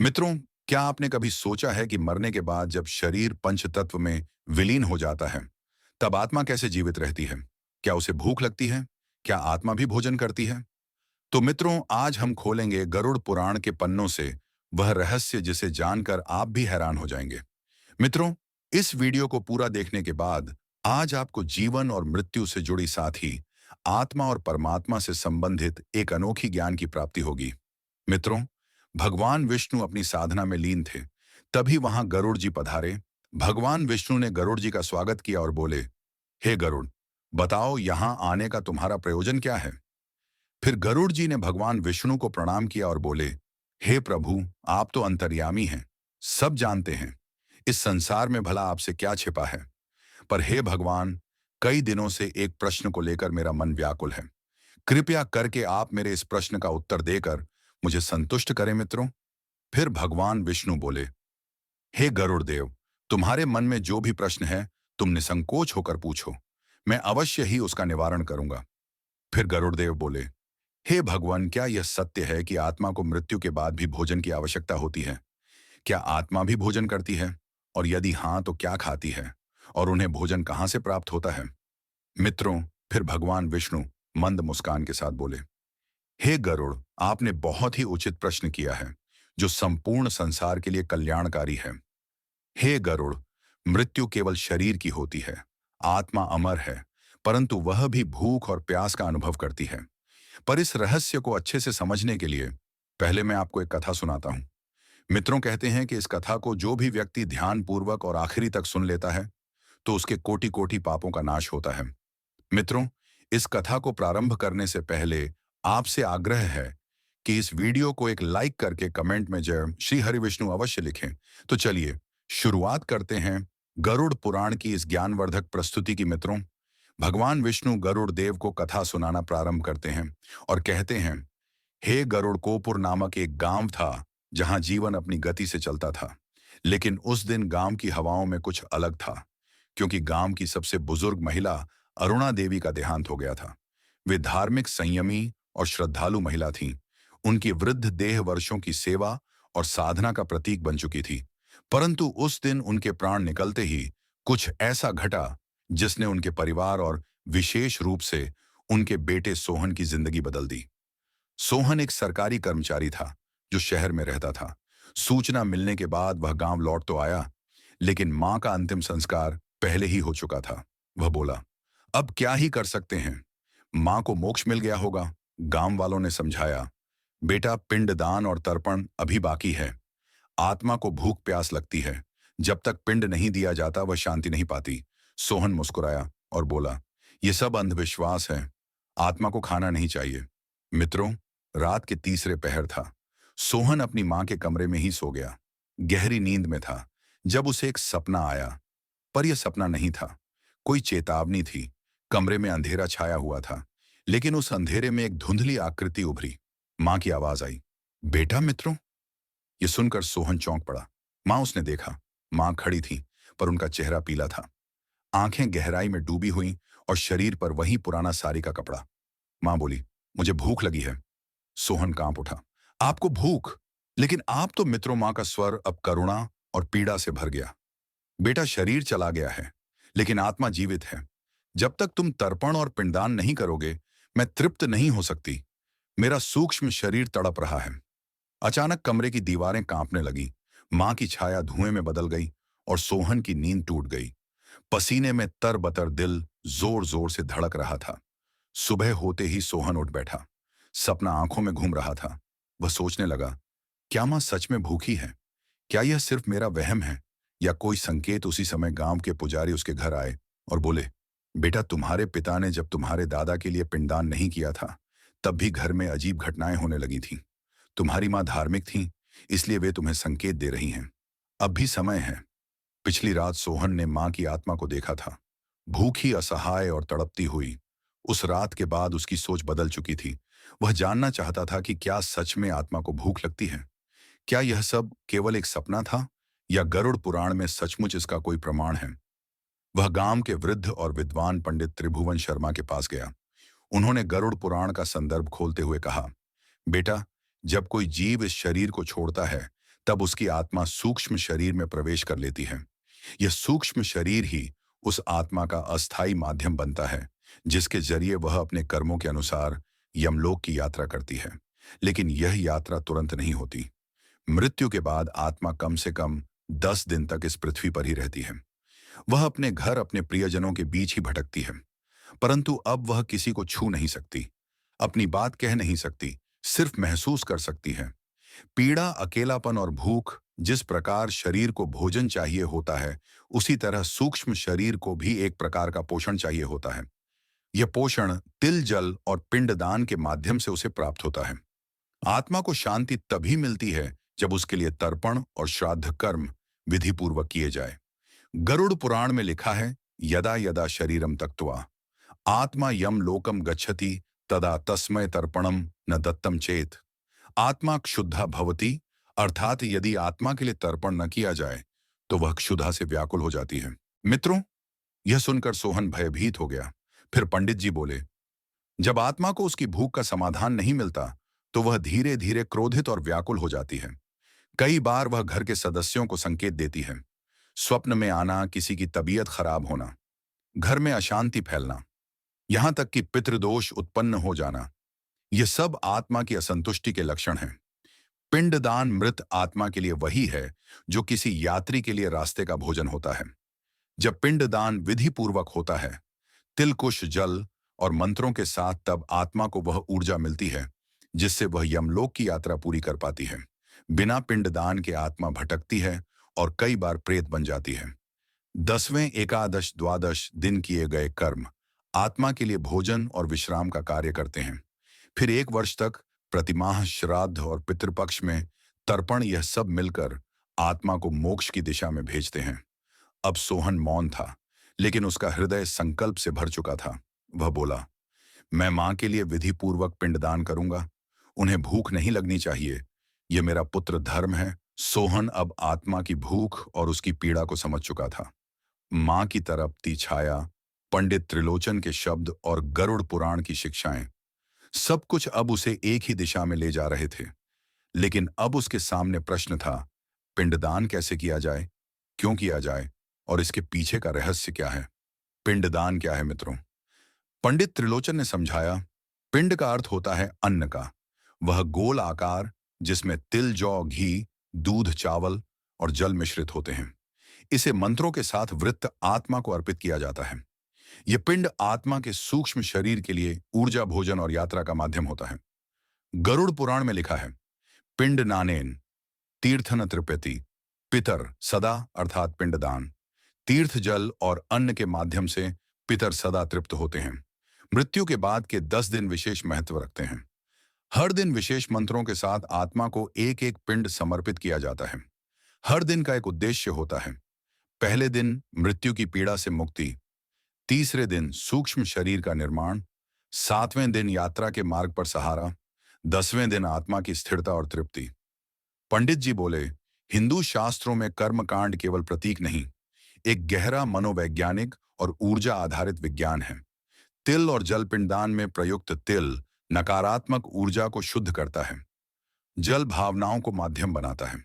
मित्रों, क्या आपने कभी सोचा है कि मरने के बाद जब शरीर पंचतत्व में विलीन हो जाता है, तब आत्मा कैसे जीवित रहती है? क्या उसे भूख लगती है? क्या आत्मा भी भोजन करती है? तो मित्रों, आज हम खोलेंगे गरुड़ पुराण के पन्नों से वह रहस्य जिसे जानकर आप भी हैरान हो जाएंगे। मित्रों, इस वीडियो को पूरा देखने के बाद आज आपको जीवन और मृत्यु से जुड़ी साथ ही आत्मा और परमात्मा से संबंधित एक अनोखी ज्ञान की प्राप्ति होगी। मित्रों, भगवान विष्णु अपनी साधना में लीन थे। तभी वहां गरुड़ जी पधारे। भगवान विष्णु ने गरुड़ जी का स्वागत किया और बोले, हे गरुड़, बताओ यहां आने का तुम्हारा प्रयोजन क्या है? फिर गरुड़ जी ने भगवान विष्णु को प्रणाम किया और बोले, हे प्रभु, आप तो अंतर्यामी हैं, सब जानते हैं। इस संसार में भला आपसे क्या छिपा है? पर हे भगवान, कई दिनों से एक प्रश्न को लेकर मेरा मन व्याकुल है। कृपया करके आप मेरे इस प्रश्न का उत्तर देकर मुझे संतुष्ट करें मित्रों। फिर भगवान विष्णु बोले, हे गरुड़ देव, तुम्हारे मन में जो भी प्रश्न है तुम निसंकोच होकर पूछो, मैं अवश्य ही उसका निवारण करूंगा। फिर गरुड़ देव बोले, हे भगवान, क्या यह सत्य है कि आत्मा को मृत्यु के बाद भी भोजन की आवश्यकता होती है? क्या आत्मा भी भोजन करती है? और यदि हाँ तो क्या खाती है? और उन्हें भोजन कहाँ से प्राप्त होता है? मित्रों, फिर भगवान विष्णु मंद मुस्कान के साथ बोले, हे गरुड़, आपने बहुत ही उचित प्रश्न किया है, जो संपूर्ण संसार के लिए कल्याणकारी है। हे गरुड़, मृत्यु केवल शरीर की होती है, आत्मा अमर है, परंतु वह भी भूख और प्यास का अनुभव करती है। पर इस रहस्य को अच्छे से समझने के लिए पहले मैं आपको एक कथा सुनाता हूं। मित्रों कहते हैं कि इस कथा को जो भी व्यक्ति ध्यानपूर्वक और आखिरी तक सुन लेता है, तो उसके कोटि कोटि पापों का नाश होता है। मित्रों, इस कथा को प्रारंभ करने से पहले आपसे आग्रह है कि इस वीडियो को एक लाइक करके कमेंट में जय श्री हरि विष्णु अवश्य लिखें। तो चलिए शुरुआत करते हैं गरुड़ पुराण की इस ज्ञानवर्धक प्रस्तुति की। मित्रों, भगवान विष्णु गरुड़ देव को कथा सुनाना प्रारंभ करते हैं और कहते हैं, हे गरुड़, कोपुर नामक एक गांव था जहां जीवन अपनी गति से चलता था। लेकिन उस दिन गांव की हवाओं में कुछ अलग था, क्योंकि गांव की सबसे बुजुर्ग महिला अरुणा देवी का देहांत हो गया था। वे धार्मिक, संयमी और श्रद्धालु महिला थीं। उनकी वृद्ध देह वर्षों की सेवा और साधना का प्रतीक बन चुकी थी। परंतु उस दिन उनके प्राण निकलते ही कुछ ऐसा घटा जिसने उनके परिवार और विशेष रूप से उनके बेटे सोहन की जिंदगी बदल दी। सोहन एक सरकारी कर्मचारी था जो शहर में रहता था। सूचना मिलने के बाद वह गांव लौट तो आया, लेकिन मां का अंतिम संस्कार पहले ही हो चुका था। वह बोला, अब क्या ही कर सकते हैं, मां को मोक्ष मिल गया होगा। गांव वालों ने समझाया, बेटा, पिंडदान और तर्पण अभी बाकी है। आत्मा को भूख प्यास लगती है, जब तक पिंड नहीं दिया जाता वह शांति नहीं पाती। सोहन मुस्कुराया और बोला, यह सब अंधविश्वास है, आत्मा को खाना नहीं चाहिए। मित्रों, रात के तीसरे पहर था। सोहन अपनी मां के कमरे में ही सो गया। गहरी नींद में था जब उसे एक सपना आया। पर यह सपना नहीं था, कोई चेतावनी थी। कमरे में अंधेरा छाया हुआ था, लेकिन उस अंधेरे में एक धुंधली आकृति उभरी। मां की आवाज आई, बेटा। मित्रों, ये सुनकर सोहन चौंक पड़ा। मां उसने देखा। मां खड़ी थी, पर उनका चेहरा पीला था। आंखें गहराई में डूबी हुई और शरीर पर वही पुराना साड़ी का कपड़ा। मां बोली, मुझे भूख लगी है। सोहन कांप उठा, आपको भूख? लेकिन आप तो? मित्रों, मां का स्वर अब करुणा और पीड़ा से भर गया। बेटा, शरीर चला गया है, लेकिन आत्मा जीवित है। जब तक तुम तर्पण और पिंडदान नहीं करोगे, मैं तृप्त नहीं हो सकती। मेरा सूक्ष्म शरीर तड़प रहा है। अचानक कमरे की दीवारें कांपने लगी। मां की छाया धुएं में बदल गई और सोहन की नींद टूट गई। पसीने में तरबतर दिल जोर जोर से धड़क रहा था। सुबह होते ही सोहन उठ बैठा। सपना आंखों में घूम रहा था। वह सोचने लगा, क्या मां सच में भूखी है? क्या यह सिर्फ मेरा वहम है, या कोई संकेत? उसी समय गांव के पुजारी उसके घर आए और बोले, बेटा, तुम्हारे पिता ने जब तुम्हारे दादा के लिए पिंडदान नहीं किया था, तब भी घर में अजीब घटनाएं होने लगी थीं। तुम्हारी मां धार्मिक थी, इसलिए वे तुम्हें संकेत दे रही हैं। अब भी समय है। पिछली रात सोहन ने मां की आत्मा को देखा था, भूखी, असहाय और तड़पती हुई। उस रात के बाद उसकी सोच बदल चुकी थी। वह जानना चाहता था कि क्या सच में आत्मा को भूख लगती है। क्या यह सब केवल एक सपना था, या गरुड़ पुराण में सचमुच इसका कोई प्रमाण है? वह गांव के वृद्ध और विद्वान पंडित त्रिभुवन शर्मा के पास गया। उन्होंने गरुड़ पुराण का संदर्भ खोलते हुए कहा, बेटा, जब कोई जीव इस शरीर को छोड़ता है, तब उसकी आत्मा सूक्ष्म शरीर में प्रवेश कर लेती है। यह सूक्ष्म शरीर ही उस आत्मा का अस्थायी माध्यम बनता है, जिसके जरिए वह अपने कर्मों के अनुसार यमलोक की यात्रा करती है। लेकिन यह यात्रा तुरंत नहीं होती। मृत्यु के बाद आत्मा कम से कम 10 दिन तक इस पृथ्वी पर ही रहती है। वह अपने घर, अपने प्रियजनों के बीच ही भटकती है। परंतु अब वह किसी को छू नहीं सकती, अपनी बात कह नहीं सकती, सिर्फ महसूस कर सकती है। पीड़ा, अकेलापन और भूख जिस प्रकार शरीर को भोजन चाहिए होता है, उसी तरह सूक्ष्म शरीर को भी एक प्रकार का पोषण चाहिए होता है। यह पोषण तिल, जल और पिंडदान के माध्यम से उसे प्राप्त होता है। आत्मा को शांति तभी मिलती है जब उसके लिए तर्पण और श्राद्ध कर्म विधिपूर्वक किए जाए। गरुड़ पुराण में लिखा है, यदा यदा शरीरम त्यक्त्वा आत्मा यम लोकम गच्छति तदा तस्मय तर्पणम न दत्तम चेत। आत्मा क्षुद्धा भवति, अर्थात यदि आत्मा के लिए तर्पण न किया जाए तो वह क्षुधा से व्याकुल हो जाती है। मित्रों, यह सुनकर सोहन भयभीत हो गया। फिर पंडित जी बोले, जब आत्मा को उसकी भूख का समाधान नहीं मिलता तो वह धीरे धीरे क्रोधित और व्याकुल हो जाती है। कई बार वह घर के सदस्यों को संकेत देती है। स्वप्न में आना, किसी की तबीयत खराब होना, घर में अशांति फैलना, यहां तक कि पितृदोष उत्पन्न हो जाना, ये सब आत्मा की असंतुष्टि के लक्षण हैं। पिंडदान मृत आत्मा के लिए वही है जो किसी यात्री के लिए रास्ते का भोजन होता है। जब पिंडदान विधि पूर्वक होता है, तिलकुश, जल और मंत्रों के साथ, तब आत्मा को वह ऊर्जा मिलती है जिससे वह यमलोक की यात्रा पूरी कर पाती है। बिना पिंडदान के आत्मा भटकती है और कई बार प्रेत बन जाती है। 10वें, एकादश, द्वादश दिन किए गए कर्म आत्मा के लिए भोजन और विश्राम का कार्य करते हैं। फिर 1 वर्ष तक प्रतिमाह श्राद्ध और पितृपक्ष में तर्पण, यह सब मिलकर आत्मा को मोक्ष की दिशा में भेजते हैं। अब सोहन मौन था, लेकिन उसका हृदय संकल्प से भर चुका था। वह बोला, मैं मां के लिए विधि पूर्वक पिंडदान करूंगा। उन्हें भूख नहीं लगनी चाहिए, यह मेरा पुत्र धर्म है। सोहन अब आत्मा की भूख और उसकी पीड़ा को समझ चुका था। मां की तड़पती छाया, पंडित त्रिलोचन के शब्द और गरुड़ पुराण की शिक्षाएं, सब कुछ अब उसे एक ही दिशा में ले जा रहे थे। लेकिन अब उसके सामने प्रश्न था, पिंडदान कैसे किया जाए, क्यों किया जाए और इसके पीछे का रहस्य क्या है। पिंडदान क्या है मित्रों? पंडित त्रिलोचन ने समझाया, पिंड का अर्थ होता है अन्न का, वह गोल आकार जिसमें तिल, जौ, घी, दूध, चावल और जल मिश्रित होते हैं। इसे मंत्रों के साथ वृत्त आत्मा को अर्पित किया जाता है। यह पिंड आत्मा के सूक्ष्म शरीर के लिए ऊर्जा, भोजन और यात्रा का माध्यम होता है। गरुड़ पुराण में लिखा है, पिंड नानेन तीर्थन तृप्यति, पितर सदा, अर्थात पिंडदान, तीर्थ, जल और अन्न के माध्यम से पितर सदा तृप्त होते हैं। मृत्यु के बाद के 10 दिन विशेष महत्व रखते हैं। हर दिन विशेष मंत्रों के साथ आत्मा को एक एक पिंड समर्पित किया जाता है। हर दिन का एक उद्देश्य होता है। पहले दिन मृत्यु की पीड़ा से मुक्ति, तीसरे दिन सूक्ष्म शरीर का निर्माण, 7वें दिन यात्रा के मार्ग पर सहारा, 10वें दिन आत्मा की स्थिरता और तृप्ति। पंडित जी बोले, हिंदू शास्त्रों में कर्मकांड केवल प्रतीक नहीं, एक गहरा मनोवैज्ञानिक और ऊर्जा आधारित विज्ञान है। तिल और जल पिंडदान में प्रयुक्त तिल नकारात्मक ऊर्जा को शुद्ध करता है, जल भावनाओं को माध्यम बनाता है।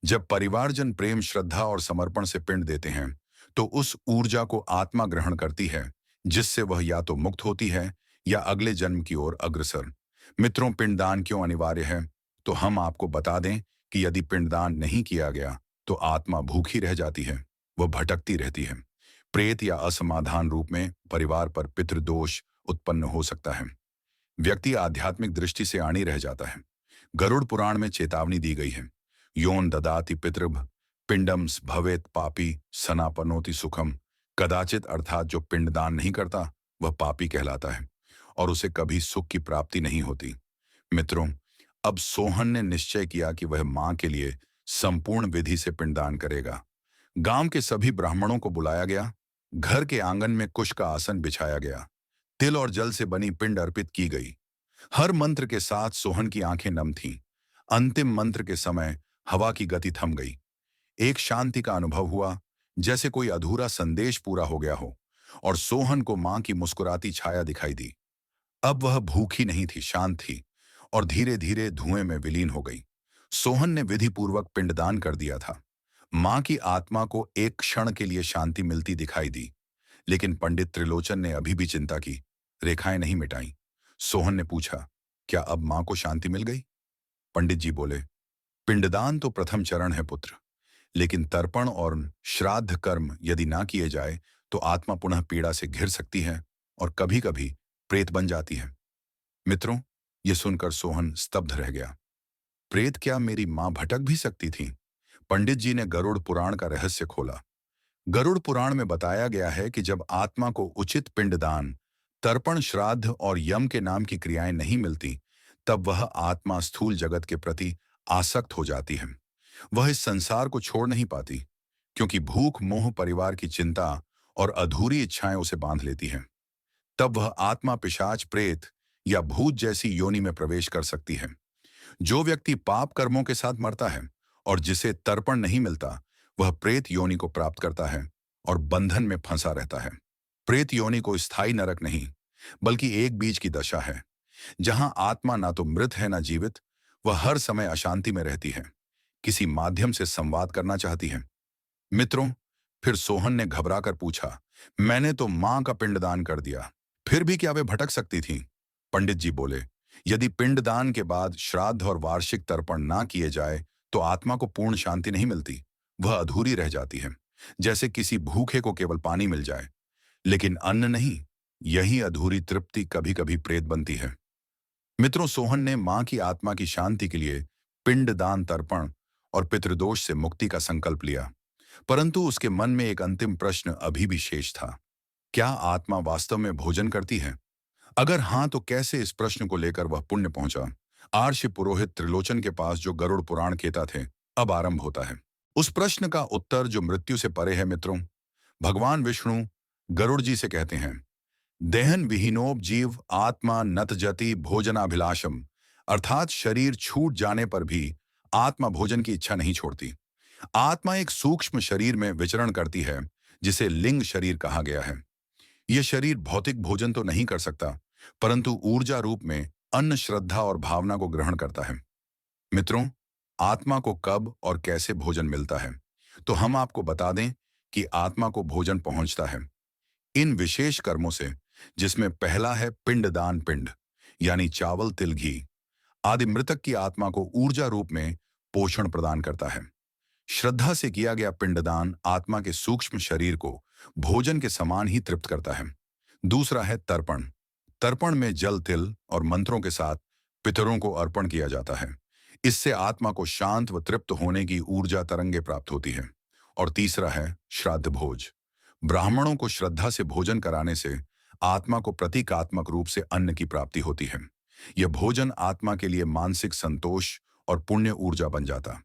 जब परिवारजन प्रेम, श्रद्धा और समर्पण से पिंड देते हैं तो उस ऊर्जा को आत्मा ग्रहण करती है, जिससे वह या तो मुक्त होती है या अगले जन्म की ओर अग्रसर। मित्रों, पिंडदान क्यों अनिवार्य है? तो हम आपको बता दें कि यदि पिंडदान नहीं किया गया तो आत्मा भूखी रह जाती है, वह भटकती रहती है। प्रेत या असमाधान रूप में परिवार पर पितृदोष उत्पन्न हो सकता है। व्यक्ति आध्यात्मिक दृष्टि से आनी रह जाता है। गरुड़ पुराण में चेतावनी दी गई है, योन ददाति पितृभ पिंडम भवेत पापी सनापनोति सुखम। कदाचित, अर्थात जो पिंडदान नहीं करता वह पापी कहलाता है और उसे कभी सुख की प्राप्ति नहीं होती। मित्रों, अब सोहन ने निश्चय किया कि वह मां के लिए संपूर्ण विधि से पिंडदान करेगा। गांव के सभी ब्राह्मणों को बुलाया गया। घर के आंगन में कुश का आसन बिछाया गया। तिल और जल से बनी पिंड अर्पित की गई। हर मंत्र के साथ सोहन की आंखें नम थीं। अंतिम मंत्र के समय हवा की गति थम गई। एक शांति का अनुभव हुआ, जैसे कोई अधूरा संदेश पूरा हो गया हो, और सोहन को मां की मुस्कुराती छाया दिखाई दी। अब वह भूखी नहीं थी, शांत थी और धीरे धीरे धुएं में विलीन हो गई। सोहन ने विधिपूर्वक पिंडदान कर दिया था। मां की आत्मा को एक क्षण के लिए शांति मिलती दिखाई दी, लेकिन पंडित त्रिलोचन ने अभी भी चिंता की, रेखाएं नहीं मिटाई। सोहन ने पूछा, क्या अब मां को शांति मिल गई? पंडित जी बोले, पिंडदान तो प्रथम चरण है पुत्र, लेकिन तर्पण और श्राद्ध कर्म यदि ना किए जाए तो आत्मा पुनः पीड़ा से घिर सकती है और कभी कभी प्रेत बन जाती है। मित्रों, ये सुनकर सोहन स्तब्ध रह गया। प्रेत क्या मेरी मां भटक भी सकती थी? पंडित जी ने गरुड़ पुराण का रहस्य खोला। गरुड़ पुराण में बताया गया है कि जब आत्मा को उचित पिंडदान, तर्पण, श्राद्ध और यम के नाम की क्रियाएं नहीं मिलती, तब वह आत्मा स्थूल जगत के प्रति आसक्त हो जाती है। वह इस संसार को छोड़ नहीं पाती, क्योंकि भूख, मोह, परिवार की चिंता और अधूरी इच्छाएं उसे बांध लेती हैं। तब वह आत्मा पिशाच, प्रेत या भूत जैसी योनि में प्रवेश कर सकती है। जो व्यक्ति पाप कर्मों के साथ मरता है और जिसे तर्पण नहीं मिलता, वह प्रेत योनि को प्राप्त करता है और बंधन में फंसा रहता है। प्रेत योनि को स्थायी नरक नहीं, बल्कि एक बीज की दशा है, जहां आत्मा ना तो मृत है ना जीवित। वह हर समय अशांति में रहती है, किसी माध्यम से संवाद करना चाहती है। मित्रों, फिर सोहन ने घबराकर पूछा, मैंने तो मां का पिंडदान कर दिया, फिर भी क्या वे भटक सकती थीं? पंडित जी बोले, यदि पिंडदान के बाद श्राद्ध और वार्षिक तर्पण ना किए जाए तो आत्मा को पूर्ण शांति नहीं मिलती। वह अधूरी रह जाती है, जैसे किसी भूखे को केवल पानी मिल जाए, लेकिन अन्न नहीं। यही अधूरी तृप्ति कभी कभी प्रेत बनती है। मित्रों, सोहन ने मां की आत्मा की शांति के लिए पिंडदान, तर्पण और पितृदोष से मुक्ति का संकल्प लिया। परंतु उसके मन में एक अंतिम प्रश्न अभी भी शेष था। क्या आत्मा वास्तव में भोजन करती है? अगर हाँ, तो कैसे? इस प्रश्न को लेकर वह पुण्य पहुंचा आर्षि पुरोहित त्रिलोचन के पास, जो गरुड़ पुराण कहता थे। अब आरंभ होता है उस प्रश्न का उत्तर जो मृत्यु से परे है। मित्रों, भगवान विष्णु गरुड़ जी से कहते हैं, देहन विहीनोप जीव आत्मा नत जति भोजनाभिलाषम, अर्थात शरीर छूट जाने पर भी आत्मा भोजन की इच्छा नहीं छोड़ती। आत्मा एक सूक्ष्म शरीर में विचरण करती है, जिसे लिंग शरीर कहा गया है। यह शरीर भौतिक भोजन तो नहीं कर सकता, परंतु ऊर्जा रूप में अन्न, श्रद्धा और भावना को ग्रहण करता है। मित्रों, आत्मा को कब और कैसे भोजन मिलता है? तो हम आपको बता दें कि आत्मा को भोजन पहुंचता है इन विशेष कर्मों से, जिसमें पहला है पिंडदान। पिंड यानी चावल, तिल, घी आदि मृतक की आत्मा को ऊर्जा रूप में पोषण प्रदान करता है। श्रद्धा से किया गया पिंडदान आत्मा के सूक्ष्म शरीर को भोजन के समान ही तृप्त करता है। दूसरा है तर्पण। तर्पण में जल, तिल और मंत्रों के साथ पितरों को अर्पण किया जाता है। इससे आत्मा को शांत व तृप्त होने की ऊर्जा तरंगे प्राप्त होती है। और तीसरा है श्राद्ध भोज। ब्राह्मणों को श्रद्धा से भोजन कराने से आत्मा को प्रतीकात्मक रूप से अन्न की प्राप्ति होती है। यह भोजन आत्मा के लिए मानसिक संतोष और पुण्य ऊर्जा बन जाता